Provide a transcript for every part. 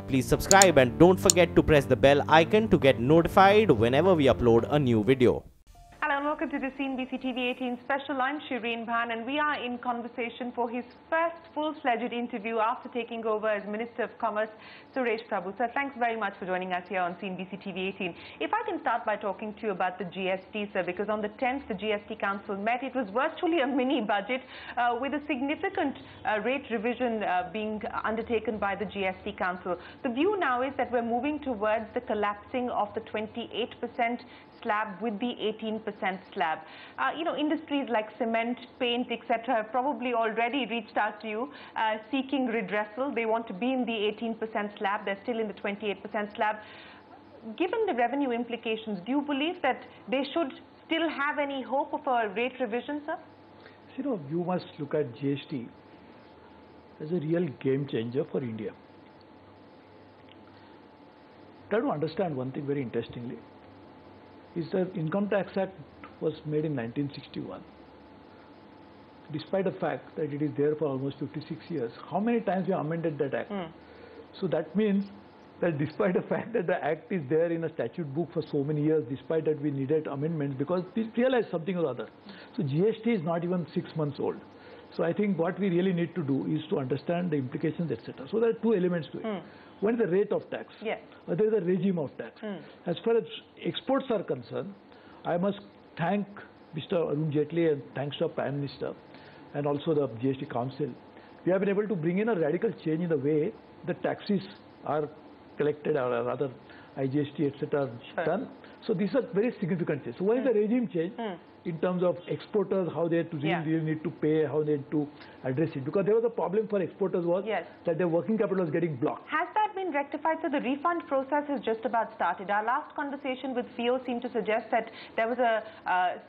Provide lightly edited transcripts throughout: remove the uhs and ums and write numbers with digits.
Please subscribe and don't forget to press the bell icon to get notified whenever we upload a new video. Hello and welcome to the CNBC TV18 special. I'm Shireen Bhan and we are in conversation for his first full-fledged interview after taking over as Minister of Commerce, Suresh Prabhu. Sir, thanks very much for joining us here on CNBC TV18. If I can start by talking to you about the GST, sir, because on the 10th the GST Council met. It was virtually a mini budget with a significant rate revision being undertaken by the GST Council. The view now is that we're moving towards the collapsing of the 28% slab with the 18% slab. Industries like cement, paint, etc. have probably already reached out to you seeking redressal. They want to be in the 18% slab. They're still in the 28% slab. Given the revenue implications, do you believe that they should still have any hope of a rate revision, sir? You must look at GST as a real game changer for India. Try to understand one thing very interestingly. Is the Income Tax Act was made in 1961. Despite the fact that it is there for almost 56 years, how many times we amended that act? So that means that despite the fact that the act is there in a statute book for so many years, despite that we needed amendments because we realized something or other. So GST is not even 6 months old. So I think what we really need to do is to understand the implications, etc. So there are two elements to it. One is the rate of tax. Yes. Other is the regime of tax. As far as exports are concerned, I must thank Mr. Arun Jaitley and thanks to our Prime Minister and also the GST Council. We have been able to bring in a radical change in the way the taxes are collected or rather IGST, etc. done. So these are very significant changes. So one is the regime change in terms of exporters, how they really need to pay, how they need to address it. Because there was a problem for exporters was that their working capital was getting blocked. Has that been rectified? So the refund process has just about started. Our last conversation with FIO seemed to suggest that there was a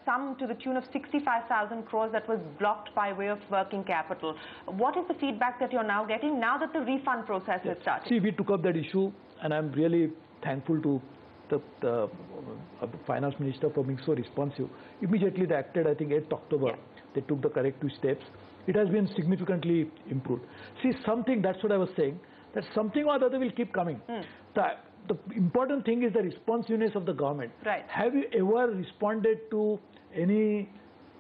sum to the tune of 65,000 crores that was blocked by way of working capital. What is the feedback that you're now getting now that the refund process has started? See, we took up that issue and I'm really thankful to the finance minister for being so responsive. Immediately they acted, I think 8th October, they took the corrective steps. It has been significantly improved. See, something, that's what I was saying, that something or other will keep coming. The important thing is the responsiveness of the government. Right. Have you ever responded to any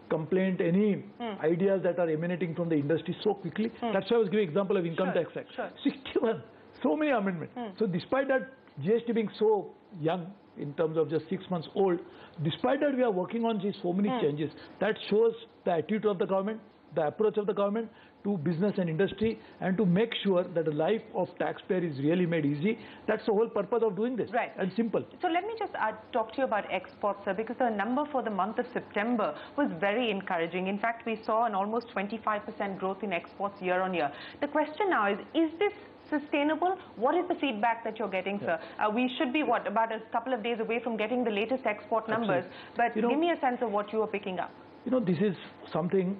complaint, any ideas that are emanating from the industry so quickly? That's why I was giving example of Income Tax Act. 61, so many amendments. So despite that, GST being so young in terms of just 6 months old, despite that we are working on these so many changes. That shows the attitude of the government, the approach of the government to business and industry, and to make sure that the life of taxpayer is really made easy. That's the whole purpose of doing this. Right. And simple. So let me just talk to you about exports, sir, because the number for the month of September was very encouraging. In fact, we saw an almost 25% growth in exports year on year. The question now is this sustainable? What is the feedback that you're getting, sir? We should be, about a couple of days away from getting the latest export numbers. But give me a sense of what you are picking up. This is something,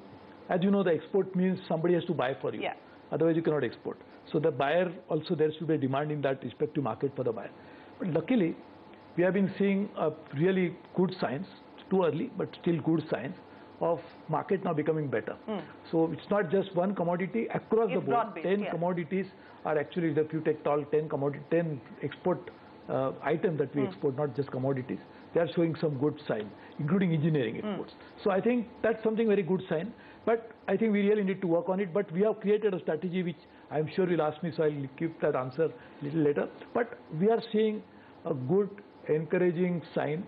as you know, the export means somebody has to buy for you. Otherwise, you cannot export. So the buyer also, there should be a demand in that respective market for the buyer. But luckily, we have been seeing a really good signs, too early, but still good signs of market now becoming better. So it's not just one commodity across the board. 10 commodities are actually, if you take all 10 export items that we export, not just commodities, they are showing some good sign, including engineering exports. So I think that's something very good sign. But I think we really need to work on it. But we have created a strategy which I'm sure you'll ask me, so I'll give that answer a little later. But we are seeing a good, encouraging sign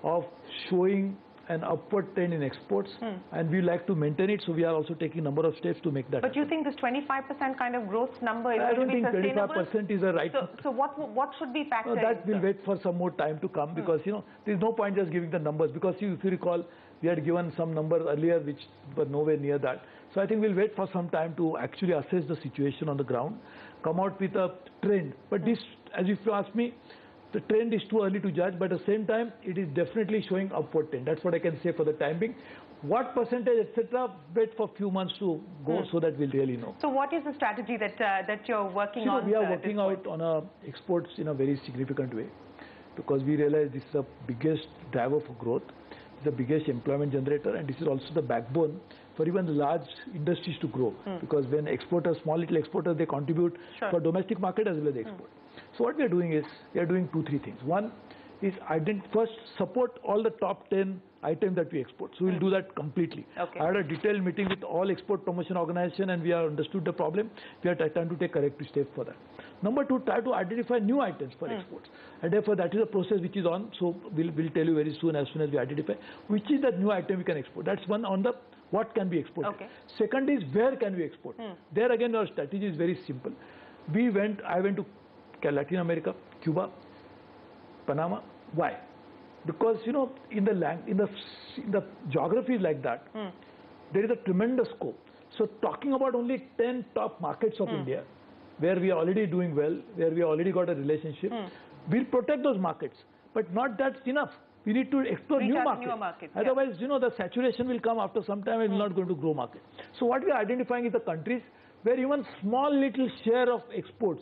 of showing an upward trend in exports, and we like to maintain it, so we are also taking a number of steps to make that But happen. you think this 25% kind of growth number is I going to be sustainable? I don't think 25% is a right... So what should be factored in? That will wait for some more time to come because, there's no point just giving the numbers because if you recall, we had given some numbers earlier which were nowhere near that. So I think we'll wait for some time to actually assess the situation on the ground, come out with a trend. But this, as if you ask me, the trend is too early to judge, but at the same time, it is definitely showing upward trend. That's what I can say for the time being. What percentage, etc., wait for a few months to go so that we'll really know. So what is the strategy that you're working on? We are working out on exports in a very significant way because we realize this is the biggest driver for growth. the biggest employment generator, and this is also the backbone for even the large industries to grow. Because when exporters, small little exporters, they contribute for domestic market as well as export. So what we are doing is, we are doing 2-3 things. One is first support all the top 10 items that we export. So we'll do that completely. I had a detailed meeting with all export promotion organization, and we have understood the problem. We are trying to take corrective steps for that. Number 2, try to identify new items for exports. And therefore that is a process which is on. So we'll tell you very soon, as soon as we identify which is that new item we can export. That's one on the what can be exported. Second is where can we export. There again our strategy is very simple. I went to Latin America, Cuba, Panama. Why? Because in the geographies like that, there is a tremendous scope. So talking about only 10 top markets of India, where we are already doing well, where we already got a relationship, we'll protect those markets. But not that's enough. We need to explore new markets. Otherwise, the saturation will come after some time and we're not going to grow market. So what we are identifying is the countries where even small little share of exports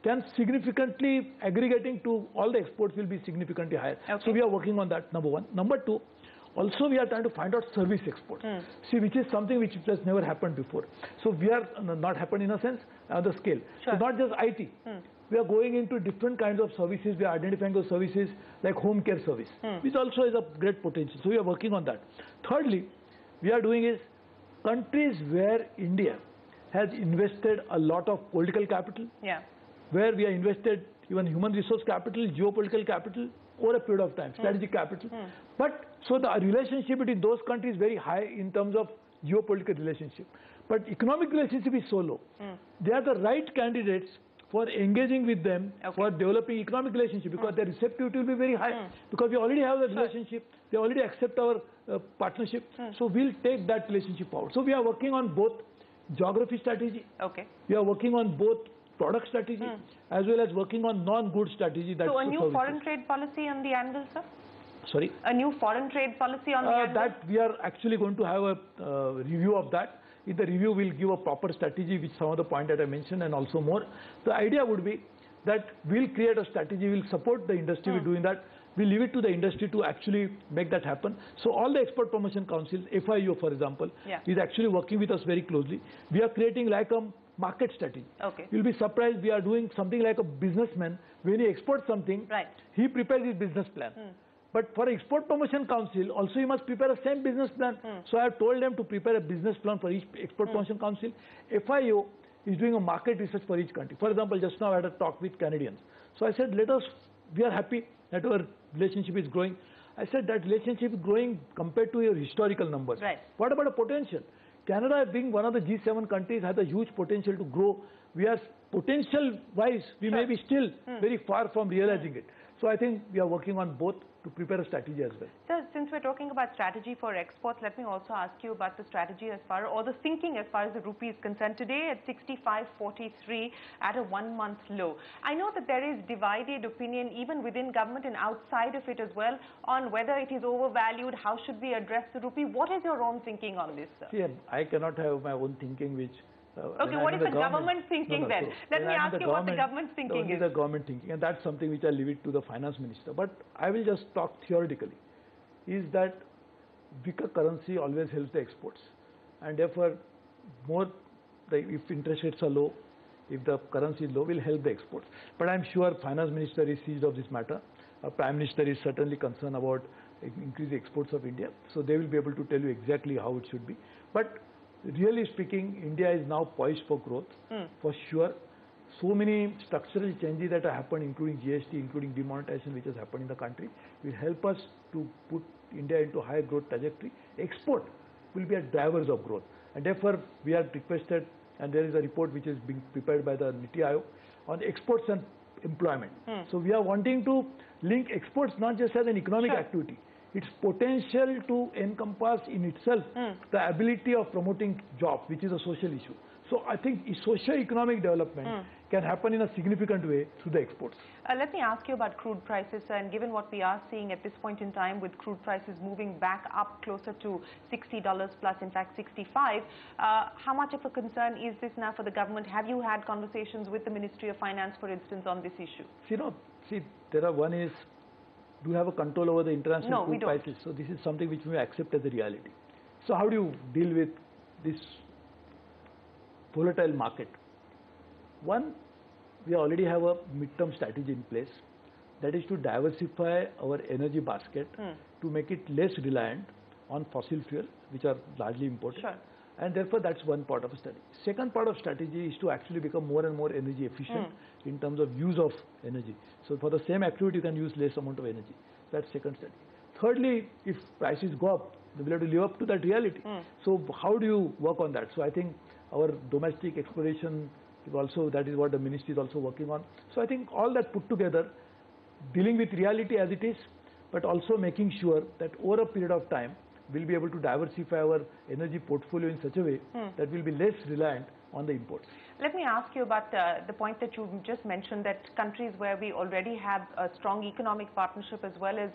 can significantly, aggregating to all the exports will be significantly higher. So we are working on that, number 1. Number 2, also we are trying to find out service exports. See, which is something which has never happened before. So we are not happened in a sense, on the scale. So not just IT. We are going into different kinds of services. We are identifying those services like home care service, which also is a great potential. So we are working on that. Thirdly, we are doing is countries where India has invested a lot of political capital, where we have invested even human resource capital, geopolitical capital over a period of time, strategic capital. But so the relationship between those countries is very high in terms of geopolitical relationship. But economic relationship is so low. They are the right candidates for engaging with them, for developing economic relationship, because their receptivity will be very high. Because we already have the relationship, they already accept our partnership. So we'll take that relationship forward. So we are working on both geography strategy. We are working on both product strategy as well as working on non-good strategy. So a new foreign trade policy on the anvil, sir? Sorry? A new foreign trade policy on the anvil? That we are actually going to have a review of that. In the review, we'll give a proper strategy with some of the points that I mentioned and also more. The idea would be that we'll create a strategy, we'll support the industry with doing that. We leave it to the industry to actually make that happen. So all the export promotion councils, FIO for example, is actually working with us very closely. We are creating like a market strategy. You'll be surprised, we are doing something like a businessman. When he exports something, he prepares his business plan. But for Export Promotion Council, also you must prepare the same business plan. So I have told them to prepare a business plan for each Export Promotion Council. FIO is doing a market research for each country. For example, just now I had a talk with Canadians. So I said, we are happy that our relationship is growing. I said that relationship is growing compared to your historical numbers. What about the potential? Canada, being one of the G7 countries, has a huge potential to grow. We are potential-wise, we may be still very far from realizing it. So I think we are working on both to prepare a strategy as well. Sir, since we're talking about strategy for exports, let me also ask you about the strategy as far, or the thinking as far as the rupee is concerned. Today at 65.43 at a 1-month low. I know that there is divided opinion even within government and outside of it as well on whether it is overvalued, how should we address the rupee. What is your own thinking on this, sir? See, I cannot have my own thinking which... what is the government thinking then? Let me ask you what the government's thinking is. The government thinking, and that's something which I leave it to the finance minister. But I will just talk theoretically, is that weaker currency always helps the exports. And therefore, if interest rates are low, if the currency is low, will help the exports. But I'm sure finance minister is seized of this matter. Prime minister is certainly concerned about increasing exports of India. So they will be able to tell you exactly how it should be. But really speaking, India is now poised for growth, for sure. So many structural changes that have happened, including GST, including demonetization, which has happened in the country, will help us to put India into higher growth trajectory. Export will be a drivers of growth. And therefore, we have requested, and there is a report which is being prepared by the NITI Aayog on exports and employment. So we are wanting to link exports not just as an economic activity, its potential to encompass in itself the ability of promoting jobs, which is a social issue. So I think socio-economic development can happen in a significant way through the exports. Let me ask you about crude prices, and given what we are seeing at this point in time with crude prices moving back up closer to $60 plus, in fact 65, how much of a concern is this now for the government? Have you had conversations with the Ministry of Finance, for instance, on this issue? One is do have a control over the international crude prices. So this is something which we accept as a reality. So how do you deal with this volatile market? One, we already have a midterm strategy in place, that is to diversify our energy basket to make it less reliant on fossil fuel, which are largely imported. Sure. And therefore, that's one part of a study. Second part of strategy is to actually become more and more energy efficient in terms of use of energy. So for the same activity, you can use less amount of energy. That's second study. Thirdly, if prices go up, we will have to live up to that reality. So how do you work on that? So I think our domestic exploration is also, that is what the ministry is also working on. So I think all that put together, dealing with reality as it is, but also making sure that over a period of time, we'll be able to diversify our energy portfolio in such a way that we'll be less reliant on the imports. Let me ask you about the point that you just mentioned, that countries where we already have a strong economic partnership as well as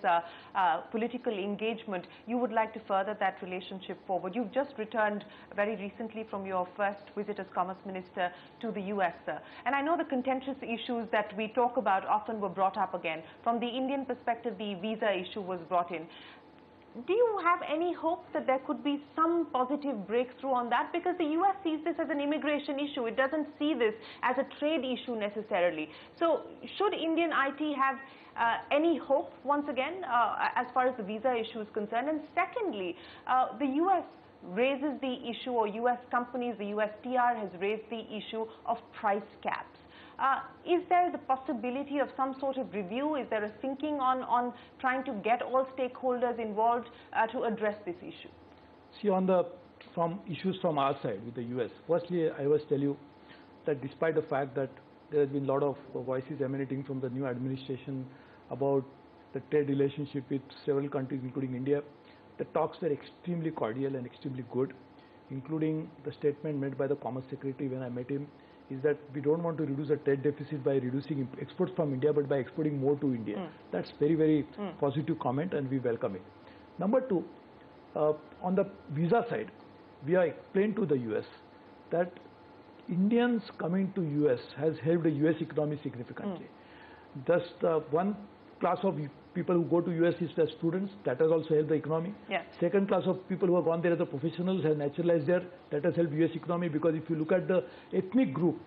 political engagement, you would like to further that relationship forward. You've just returned very recently from your first visit as Commerce Minister to the US, sir. And I know the contentious issues that we talk about often were brought up again. From the Indian perspective, the visa issue was brought in. Do you have any hope that there could be some positive breakthrough on that? Because the US sees this as an immigration issue. It doesn't see this as a trade issue necessarily. So should Indian IT have any hope once again as far as the visa issue is concerned? And secondly, the US raises the issue, or US companies, the USTR has raised the issue of price caps. Is there the possibility of some sort of review? Is there a thinking on trying to get all stakeholders involved to address this issue? See, from issues from our side with the US, firstly, I must tell you that despite the fact that there has been a lot of voices emanating from the new administration about the trade relationship with several countries, including India, the talks were extremely cordial and extremely good, including the statement made by the Commerce Secretary when I met him, is that we don't want to reduce the trade deficit by reducing exports from India, but by exporting more to India. That's very, very positive comment, and we welcome it. Number two, on the visa side, we have explained to the US that Indians coming to US has helped the US economy significantly. Thus, one class of people who go to US is the students. That has also helped the economy. Second class of people who have gone there as the professionals have naturalized there. That has helped US economy, because if you look at the ethnic group,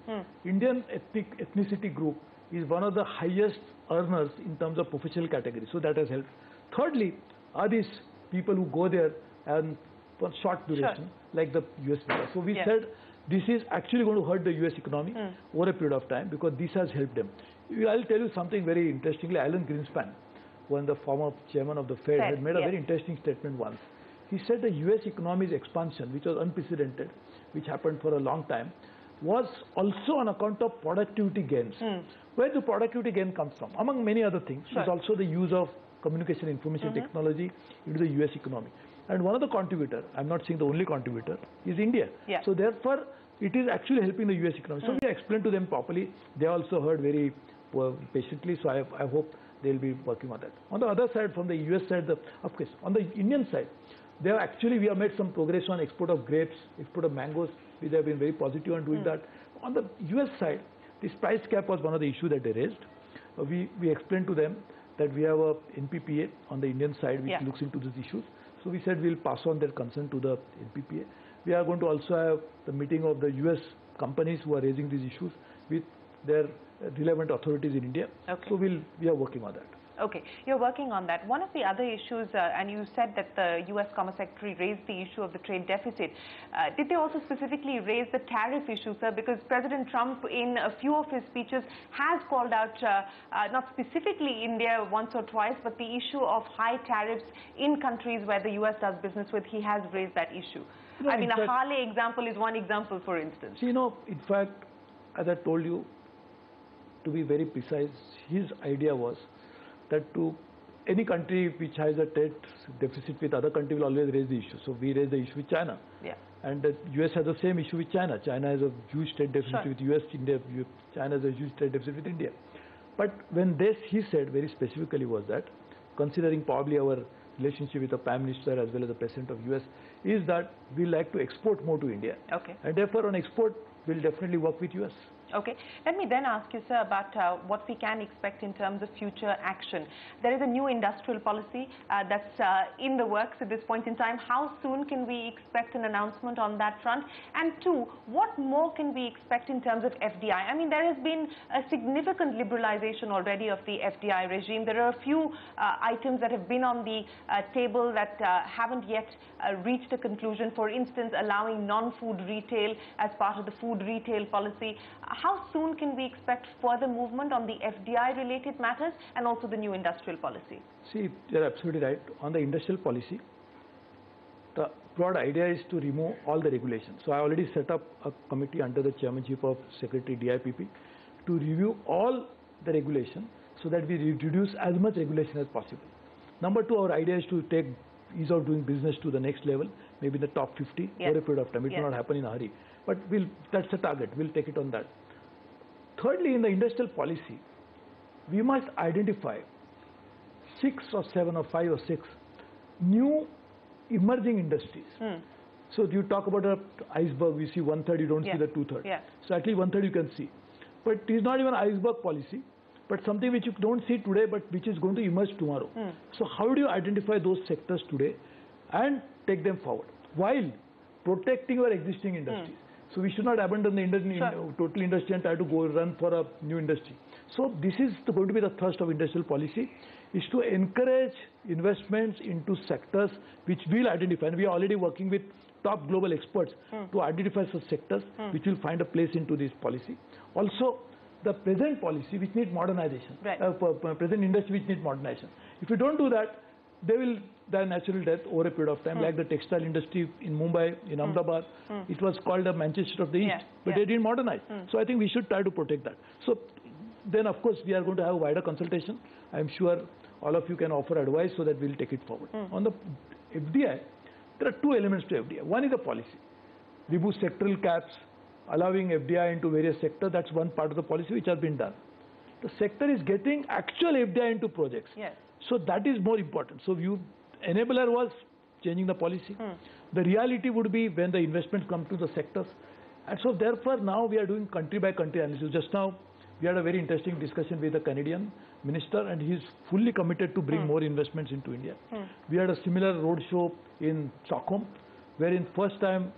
Indian ethnicity group is one of the highest earners in terms of professional category. So that has helped. Thirdly, are these people who go there and for short duration, like the US visa. So we said this is actually going to hurt the US economy over a period of time, because this has helped them. I'll tell you something very interestingly. Alan Greenspan, when the former chairman of the Fed, had made a very interesting statement once. He said the US economy's expansion, which was unprecedented, which happened for a long time, was also on account of productivity gains. Where the productivity gain comes from? Among many other things, is also the use of communication information technology into the US economy. And one of the contributors, I'm not saying the only contributor, is India. So therefore, it is actually helping the US economy. So we explained to them properly. They also heard very patiently. So I hope they'll be working on that. On the other side, from the US side, of course, on the Indian side, we have made some progress on export of grapes, export of mangoes. We have been very positive on doing that. On the US side, this price cap was one of the issues that they raised. We explained to them that we have a NPPA on the Indian side which looks into these issues. So we said we'll pass on their concern to the NPPA. We are going to also have the meeting of the US companies who are raising these issues with their relevant authorities in India. So we are working on that. Okay, you're working on that. One of the other issues, and you said that the US Commerce Secretary raised the issue of the trade deficit. Did they also specifically raise the tariff issue, sir? Because President Trump, in a few of his speeches, has called out, not specifically India once or twice, but the issue of high tariffs in countries where the US does business with. He has raised that issue. I mean, a Harley example is one example, for instance. You know, in fact, as I told you, to be very precise, his idea was that to any country which has a trade deficit with other country will always raise the issue. So we raise the issue with China. And the US has the same issue with China. China has a huge trade deficit with US, India, China has a huge trade deficit with India. But when he said very specifically was that, considering probably our relationship with the Prime Minister as well as the President of US, is that we like to export more to India. And therefore on export, we'll definitely work with US. Okay. Let me then ask you, sir, about what we can expect in terms of future action. There is a new industrial policy that's in the works at this point in time. How soon can we expect an announcement on that front? And two, what more can we expect in terms of FDI? I mean, there has been a significant liberalization already of the FDI regime. There are a few items that have been on the table that haven't yet reached a conclusion. For instance, allowing non-food retail as part of the food retail policy. How soon can we expect further movement on the FDI-related matters and also the new industrial policy? See, you're absolutely right. On the industrial policy, the broad idea is to remove all the regulations. So I already set up a committee under the chairmanship of Secretary DIPP to review all the regulation so that we reduce as much regulation as possible. Number two, our idea is to take ease of doing business to the next level, maybe in the top 50 over a period of time. It will not happen in a hurry. But that's the target. We'll take it on that. Thirdly, in the industrial policy, we must identify 6 or 7 or 5 or 6 new emerging industries. So you talk about an iceberg, we see 1/3, you don't see the 2/3. So at least 1/3 you can see. But it is not even iceberg policy, but something which you don't see today, but which is going to emerge tomorrow. So how do you identify those sectors today and take them forward while protecting your existing industries? So we should not abandon the total industry and try to go run for a new industry. So this is going to be the thrust of industrial policy, is to encourage investments into sectors which we'll identify. And we are already working with top global experts to identify such sectors which will find a place into this policy. Also, the present policy which needs modernization, present industry which needs modernization. If you don't do that, they will die natural death over a period of time, like the textile industry in Mumbai, in Ahmedabad. It was called the Manchester of the East, but they didn't modernize. So I think we should try to protect that. So then, of course, we are going to have a wider consultation. I'm sure all of you can offer advice so that we'll take it forward. On the FDI, there are two elements to FDI. One is the policy. Remove sectoral caps, allowing FDI into various sectors. That's one part of the policy which has been done. The sector is getting actual FDI into projects. So that is more important. So enabler was changing the policy. The reality would be when the investments come to the sectors. And so therefore now we are doing country by country analysis. Just now we had a very interesting discussion with the Canadian minister, and he is fully committed to bring more investments into India. We had a similar roadshow in Stockholm, wherein first time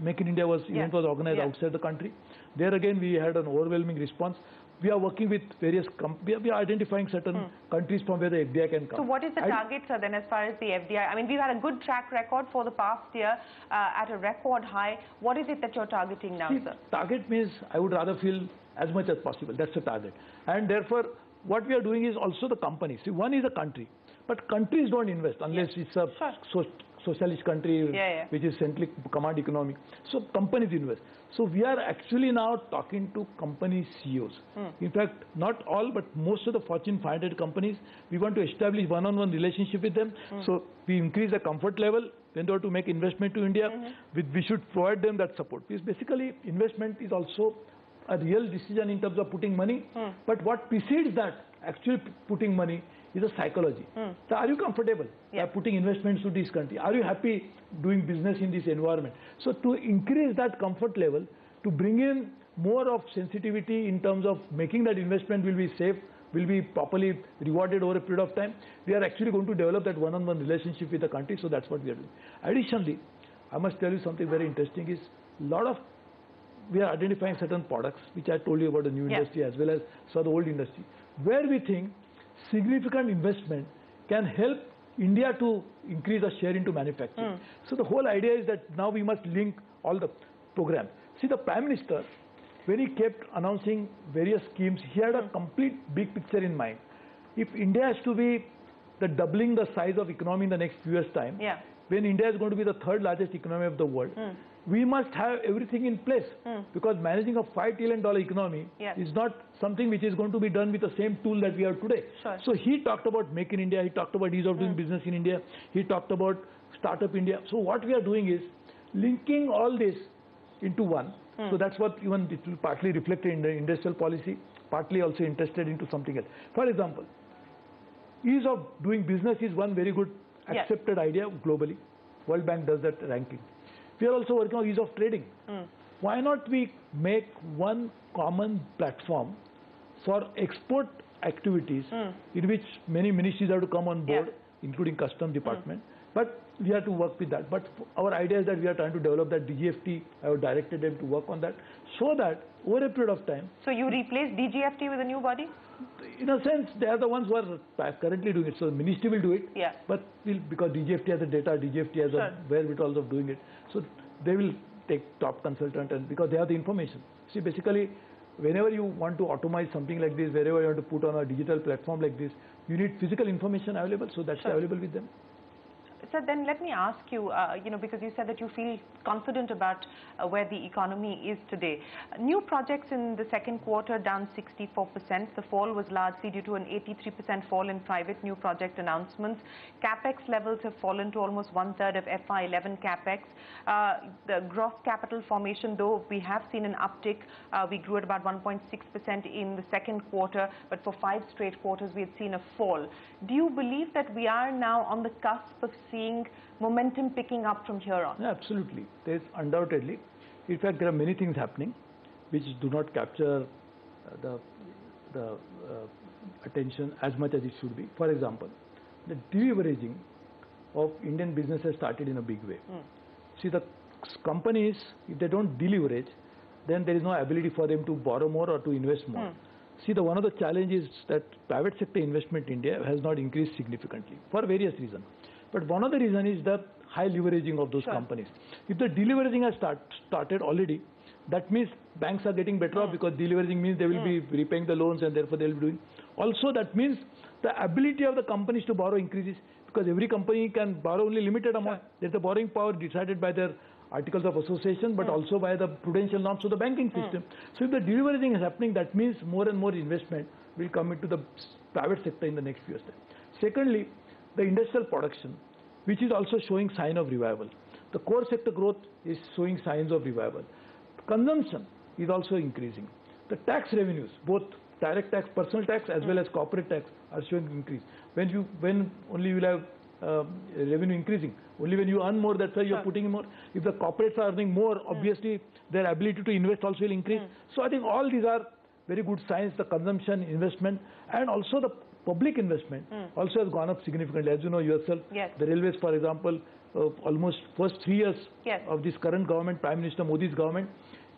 Make in India event was organized outside the country. There again we had an overwhelming response. We are working with various we are identifying certain countries from where the FDI can come. So what is the target, sir, then, as far as the FDI? I mean, we've had a good track record for the past year at a record high. What is it that you're targeting now, sir? Target means I would rather fill as much as possible. That's the target. And therefore, what we are doing is also the companies. See, one is a country, but countries don't invest unless it's a socialist country which is centrally command economy. So companies invest. So we are actually now talking to company CEOs. In fact, not all, but most of the Fortune 500 companies, we want to establish one-on-one relationship with them. So we increase the comfort level when they are to make investment to India. We should provide them that support. Because basically, investment is also a real decision in terms of putting money. But what precedes that, actually putting money, is a psychology. So are you comfortable by putting investments to this country? Are you happy doing business in this environment? So to increase that comfort level, to bring in more of sensitivity in terms of making that investment will be safe, will be properly rewarded over a period of time, we are actually going to develop that one-on-one relationship with the country. So that's what we are doing. Additionally, I must tell you something very interesting is we are identifying certain products, which I told you about the new industry as well as the old industry, where we think significant investment can help India to increase the share into manufacturing. So the whole idea is that now we must link all the programs. See, the Prime Minister, when he kept announcing various schemes, he had a complete big picture in mind. If India has to be doubling the size of economy in the next few years' time, when India is going to be the third largest economy of the world, we must have everything in place, because managing a $5 trillion economy is not something which is going to be done with the same tool that we have today. So he talked about Make in India, he talked about ease of doing business in India, he talked about Startup India. So what we are doing is linking all this into one. So that's what even it will partly reflected in the industrial policy, partly also interested into something else. For example, ease of doing business is one very good accepted idea globally. World Bank does that ranking. We are also working on ease of trading. why not we make one common platform for export activities in which many ministries have to come on board, including Customs Department. But we have to work with that. But our idea is that we are trying to develop that DGFT. I have directed them to work on that so that over a period of time. So you replace DGFT with a new body? In a sense, they are the ones who are currently doing it. So the ministry will do it. Yeah. But because DGFT has the data, DGFT has a wherewithal of doing it. So they will take top consultant, and because they have the information. See, basically, whenever you want to automate something like this, wherever you want to put on a digital platform like this, you need physical information available. So that's available with them. So then let me ask you, because you said that you feel confident about where the economy is today. New projects in the second quarter down 64%. The fall was largely due to an 83% fall in private new project announcements. CapEx levels have fallen to almost 1/3 of FY11 CapEx. The gross capital formation, though, we have seen an uptick. We grew at about 1.6% in the second quarter, but for 5 straight quarters we had seen a fall. Do you believe that we are now on the cusp of seeing momentum picking up from here on? Yeah, absolutely. There's undoubtedly. In fact, there are many things happening which do not capture the attention as much as it should be. For example, the deleveraging of Indian business has started in a big way. See, the companies, if they don't deleverage, then there is no ability for them to borrow more or to invest more. See, one of the challenges that private sector investment in India has not increased significantly for various reasons. But one of the reasons is the high leveraging of those companies. If the deleveraging has started already, that means banks are getting better off, because deleveraging means they will be repaying the loans and therefore they will be doing. Also, that means the ability of the companies to borrow increases, because every company can borrow only limited amount. There's the borrowing power decided by their articles of association, but also by the prudential norms of the banking system. So if the deleveraging is happening, that means more and more investment will come into the private sector in the next few years. Secondly, the industrial production, which is also showing sign of revival. The core sector growth is showing signs of revival. Consumption is also increasing. The tax revenues, both direct tax, personal tax, as well as corporate tax, are showing increase. When only you will have revenue increasing. Only when you earn more, that's why you're putting in more. If the corporates are earning more, obviously their ability to invest also will increase. So I think all these are very good signs. The consumption, investment, and also the public investment also has gone up significantly. As you know yourself, the railways, for example, almost first 3 years of this current government, Prime Minister Modi's government,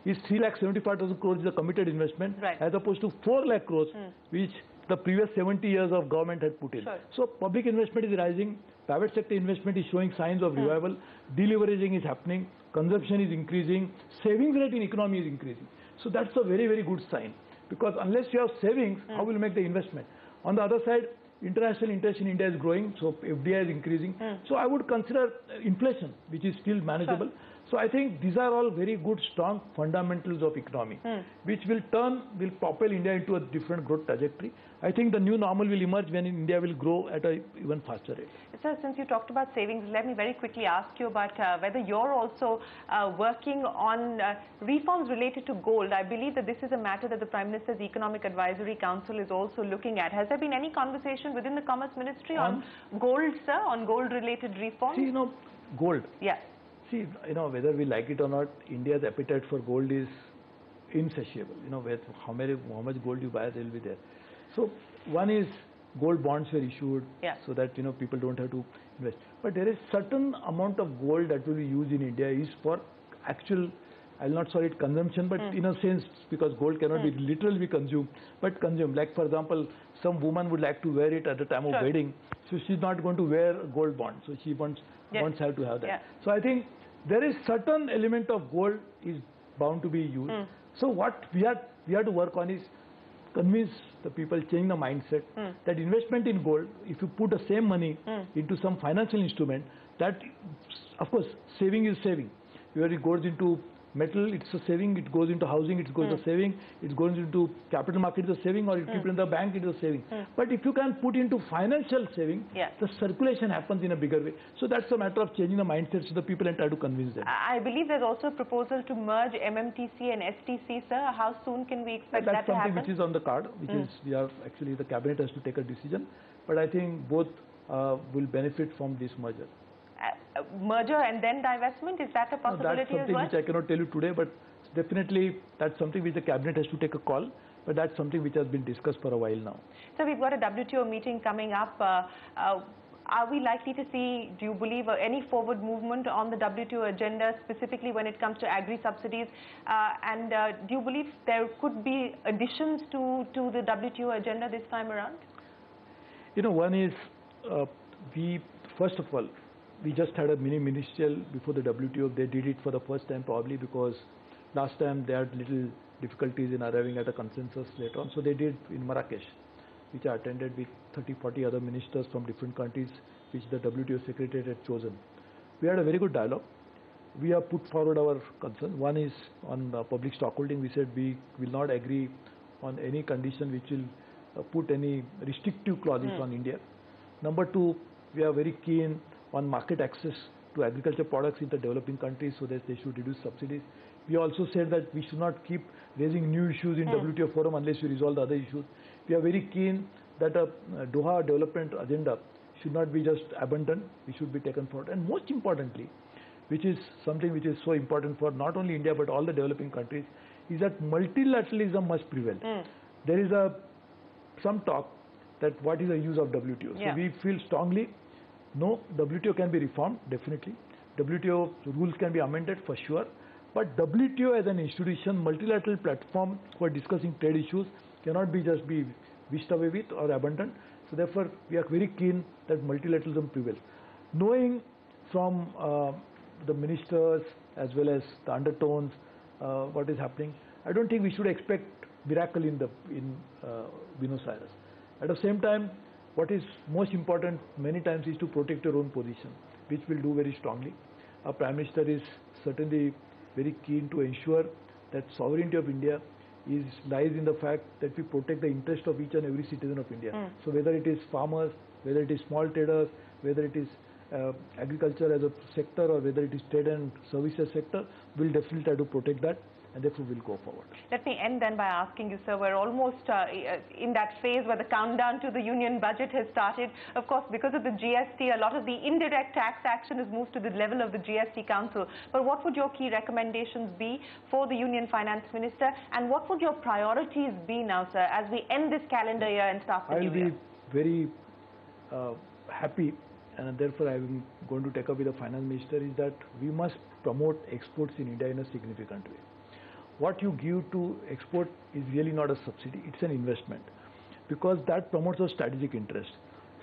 is 3,75,000 crores is a committed investment, as opposed to 4 lakh crores, which the previous 70 years of government had put in. So public investment is rising, private sector investment is showing signs of revival, deleveraging is happening, consumption is increasing, savings rate in economy is increasing. So that's a very, very good sign, because unless you have savings, how will you make the investment? On the other side, international interest in India is growing, so FDI is increasing. So I would consider inflation, which is still manageable. So I think these are all very good, strong fundamentals of economy, which will propel India into a different growth trajectory. I think the new normal will emerge when India will grow at an even faster rate. Sir, since you talked about savings, let me very quickly ask you about whether you're also working on reforms related to gold. I believe that this is a matter that the Prime Minister's Economic Advisory Council is also looking at. Has there been any conversation within the Commerce Ministry on gold, sir, on gold-related reforms? See, gold. Yes. See, whether we like it or not, India's appetite for gold is insatiable. How much gold you buy, they will be there. So one is gold bonds were issued so that people don't have to invest. But there is certain amount of gold that will be used in India is for actual, I'll not call it consumption, but in a sense, because gold cannot be literally be consumed, but consumed. Like for example, some woman would like to wear it at the time of wedding, so she's not going to wear a gold bond, so she wants her to have that. So I think there is certain element of gold is bound to be used. So what we have to work on is convince the people, change the mindset that investment in gold, if you put the same money into some financial instrument, that of course saving is saving. Where it goes into metal, it's a saving. It goes into housing, it goes a saving. It goes into capital market, it's a saving, or you keep it in the bank, it's a saving. But if you can put into financial saving, the circulation happens in a bigger way. So that's a matter of changing the mindset to the people and try to convince them. I believe there's also a proposal to merge MMTC and STC, sir. How soon can we expect that to happen? That's something which is on the card, which is actually the cabinet has to take a decision. But I think both will benefit from this merger. Merger and then divestment, is that a possibility as well? That's something which I cannot tell you today, but definitely that's something which the cabinet has to take a call, but that's something which has been discussed for a while now. So we've got a WTO meeting coming up. Are we likely to see, do you believe, any forward movement on the WTO agenda, specifically when it comes to agri-subsidies? And do you believe there could be additions to the WTO agenda this time around? You know, one is, first of all, we just had a mini ministerial before the WTO. They did it for the first time probably because last time they had little difficulties in arriving at a consensus later on. So they did in Marrakesh, which I attended with 30-40 other ministers from different countries, which the WTO Secretariat had chosen. We had a very good dialogue. We have put forward our concern. One is on public stockholding. We said we will not agree on any condition which will put any restrictive clauses on India. Number two, we are very keen on market access to agriculture products in the developing countries so that they should reduce subsidies. We also said that we should not keep raising new issues in WTO forum unless we resolve the other issues. We are very keen that a Doha development agenda should not be just abandoned, we should be taken forward. And most importantly, which is something which is so important for not only India but all the developing countries, is that multilateralism must prevail. There is some talk that what is the use of WTO. So we feel strongly, no, WTO can be reformed, definitely. WTO rules can be amended for sure. But WTO as an institution, multilateral platform for discussing trade issues cannot be just be wished away with or abandoned. So therefore, we are very keen that multilateralism prevails. Knowing from the ministers as well as the undertones, what is happening, I don't think we should expect miracle in Buenos Aires. At the same time, what is most important many times is to protect your own position, which we'll do very strongly. Our Prime Minister is certainly very keen to ensure that sovereignty of India lies in the fact that we protect the interest of each and every citizen of India. So whether it is farmers, whether it is small traders, whether it is agriculture as a sector or whether it is trade and services sector, we'll definitely try to protect that, and therefore we'll go forward. Let me end then by asking you, sir, we're almost in that phase where the countdown to the union budget has started. Of course, because of the GST, a lot of the indirect tax action has moved to the level of the GST Council. But what would your key recommendations be for the Union Finance Minister, and what would your priorities be now, sir, as we end this calendar year and start the new year? I'll be very happy, and therefore I'm going to take up with the Finance Minister, is that we must promote exports in India in a significant way. What you give to export is really not a subsidy, it's an investment, because that promotes a strategic interest.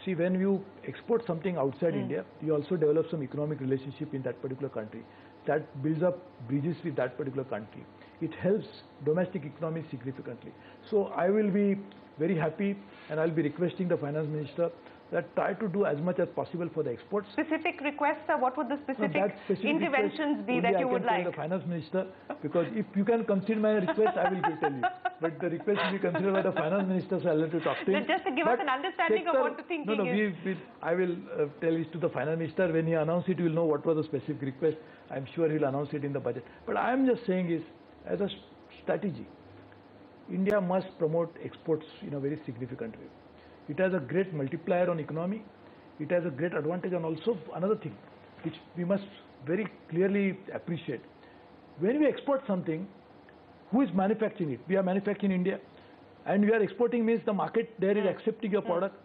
See, when you export something outside India, you also develop some economic relationship in that particular country. That builds up bridges with that particular country. It helps domestic economy significantly. So I will be very happy, and I'll be requesting the Finance Minister that try to do as much as possible for the exports. Specific requests, sir? What would the specific interventions be that you would like? The Finance Minister, because if you can consider my request, I will tell you. But the request will be considered by the Finance Minister, so I'll have to talk to him. Just to give us an understanding of what the thinking is. I will tell it to the Finance Minister. When he announces it, you will know what was the specific request. I'm sure he will announce it in the budget. But I am just saying is, as a strategy, India must promote exports in a very significant way. It has a great multiplier on economy. It has a great advantage, and also another thing which we must very clearly appreciate. When we export something, who is manufacturing it? We are manufacturing in India, and we are exporting means the market there is accepting your product.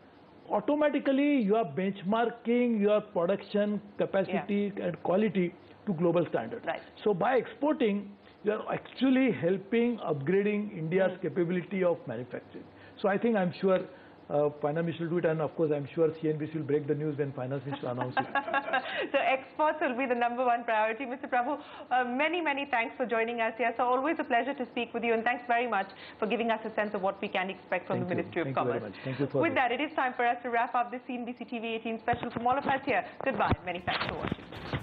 Automatically, you are benchmarking your production capacity and quality to global standards. So by exporting, you are actually helping upgrading India's capability of manufacturing. So I think, I'm sure Finance Minister will do it, and of course I'm sure CNBC will break the news when Finance Minister announces it. So exports will be the #1 priority. Mr. Prabhu, many thanks for joining us here. So always a pleasure to speak with you, and thanks very much for giving us a sense of what we can expect from the Ministry of Commerce. Thank you very much. Thank you for With that, it is time for us to wrap up this CNBC TV18 special from all of us here. Goodbye. Many thanks for watching.